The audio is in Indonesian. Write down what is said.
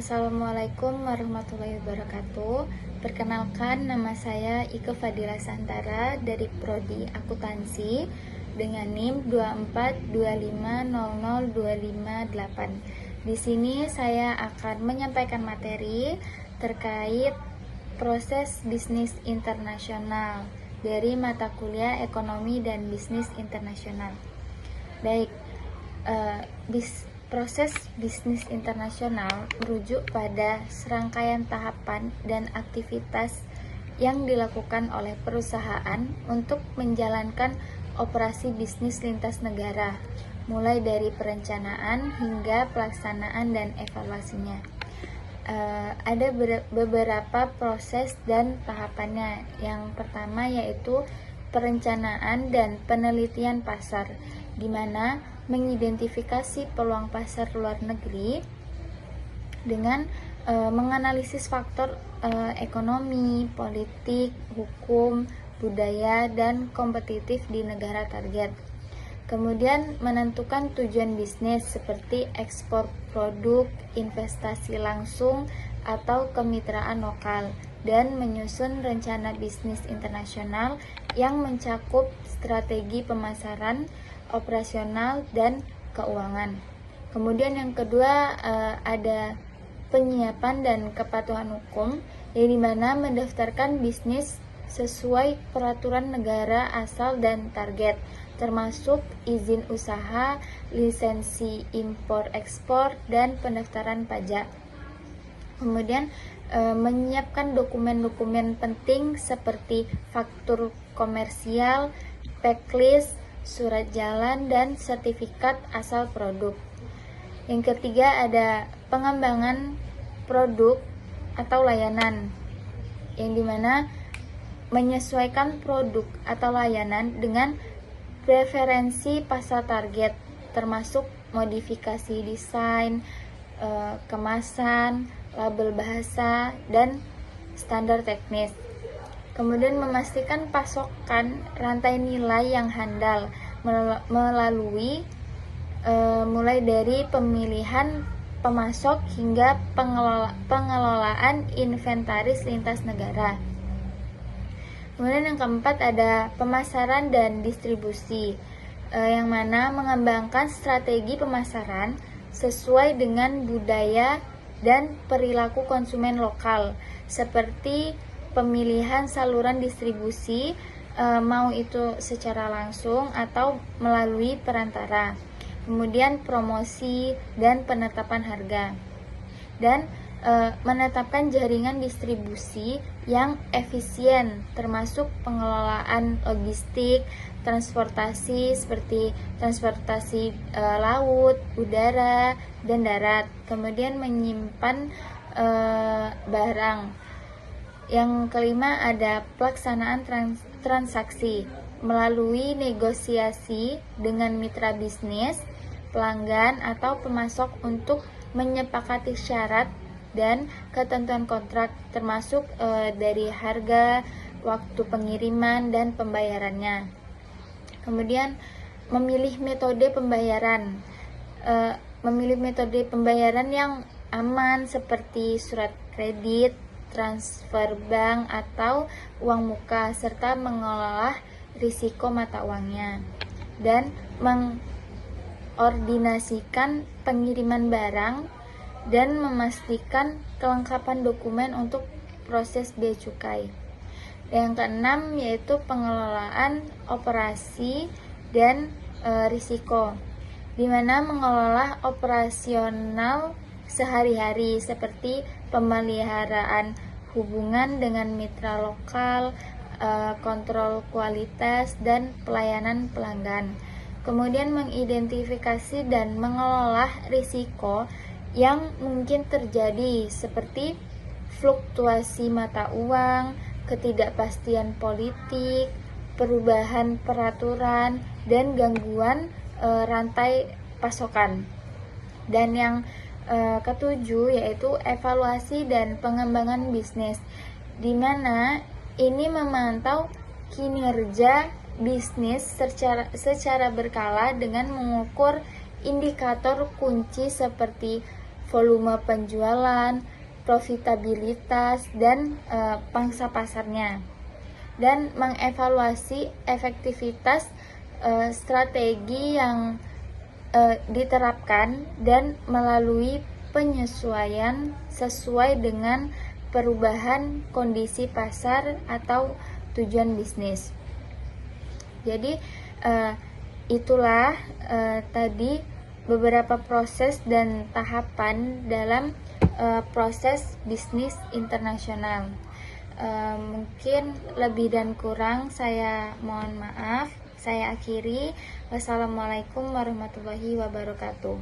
Assalamualaikum warahmatullahi wabarakatuh. Perkenalkan, nama saya Ike Fadila Santara dari Prodi Akuntansi dengan NIM 242500258. Di sini saya akan menyampaikan materi terkait proses bisnis internasional dari mata kuliah Ekonomi dan Bisnis Internasional. Baik, proses bisnis internasional merujuk pada serangkaian tahapan dan aktivitas yang dilakukan oleh perusahaan untuk menjalankan operasi bisnis lintas negara, mulai dari perencanaan hingga pelaksanaan dan evaluasinya. Ada beberapa proses dan tahapannya. Yang pertama yaitu perencanaan dan penelitian pasar, di mana mengidentifikasi peluang pasar luar negeri dengan menganalisis faktor ekonomi, politik, hukum, budaya, dan kompetitif di negara target. Kemudian menentukan tujuan bisnis seperti ekspor produk, investasi langsung, atau kemitraan lokal, dan menyusun rencana bisnis internasional yang mencakup strategi pemasaran, operasional, dan keuangan. Kemudian yang kedua ada penyiapan dan kepatuhan hukum, yang dimana mendaftarkan bisnis sesuai peraturan negara asal dan target, termasuk izin usaha, lisensi impor-ekspor, dan pendaftaran pajak. Kemudian menyiapkan dokumen-dokumen penting seperti faktur komersial, checklist, surat jalan, dan sertifikat asal produk. Yang ketiga ada pengembangan produk atau layanan, yang dimana menyesuaikan produk atau layanan dengan preferensi pasar target, termasuk modifikasi desain, kemasan, label bahasa, dan standar teknis. Kemudian memastikan pasokan rantai nilai yang handal melalui mulai dari pemilihan pemasok hingga pengelolaan inventaris lintas negara. Kemudian yang keempat ada pemasaran dan distribusi, yang mana mengembangkan strategi pemasaran sesuai dengan budaya dan perilaku konsumen lokal, seperti pemilihan saluran distribusi, mau itu secara langsung atau melalui perantara. Kemudian promosi dan penetapan harga, dan menetapkan jaringan distribusi yang efisien, termasuk pengelolaan logistik, transportasi seperti transportasi laut, udara, dan darat. Kemudian menyimpan barang. Yang kelima ada pelaksanaan transaksi melalui negosiasi dengan mitra bisnis, pelanggan, atau pemasok untuk menyepakati syarat dan ketentuan kontrak, termasuk dari harga, waktu pengiriman, dan pembayarannya. Kemudian memilih metode pembayaran, yang aman seperti surat kredit, transfer bank, atau uang muka, serta mengelola risiko mata uangnya, dan mengordinasikan pengiriman barang dan memastikan kelengkapan dokumen untuk proses bea cukai. Yang keenam yaitu pengelolaan operasi dan risiko, di mana mengelola operasional sehari-hari seperti pemeliharaan hubungan dengan mitra lokal, kontrol kualitas, dan pelayanan pelanggan. Kemudian mengidentifikasi dan mengelola risiko yang mungkin terjadi seperti fluktuasi mata uang, ketidakpastian politik, perubahan peraturan, dan gangguan rantai pasokan. Dan yang ketujuh yaitu evaluasi dan pengembangan bisnis, di mana ini memantau kinerja bisnis secara berkala dengan mengukur indikator kunci seperti volume penjualan, profitabilitas, dan pangsa pasarnya, dan mengevaluasi efektivitas strategi yang diterapkan dan melalui penyesuaian sesuai dengan perubahan kondisi pasar atau tujuan bisnis. Jadi itulah tadi beberapa proses dan tahapan dalam proses bisnis internasional. Mungkin lebih dan kurang saya mohon maaf. Saya akhiri. Wassalamualaikum warahmatullahi wabarakatuh.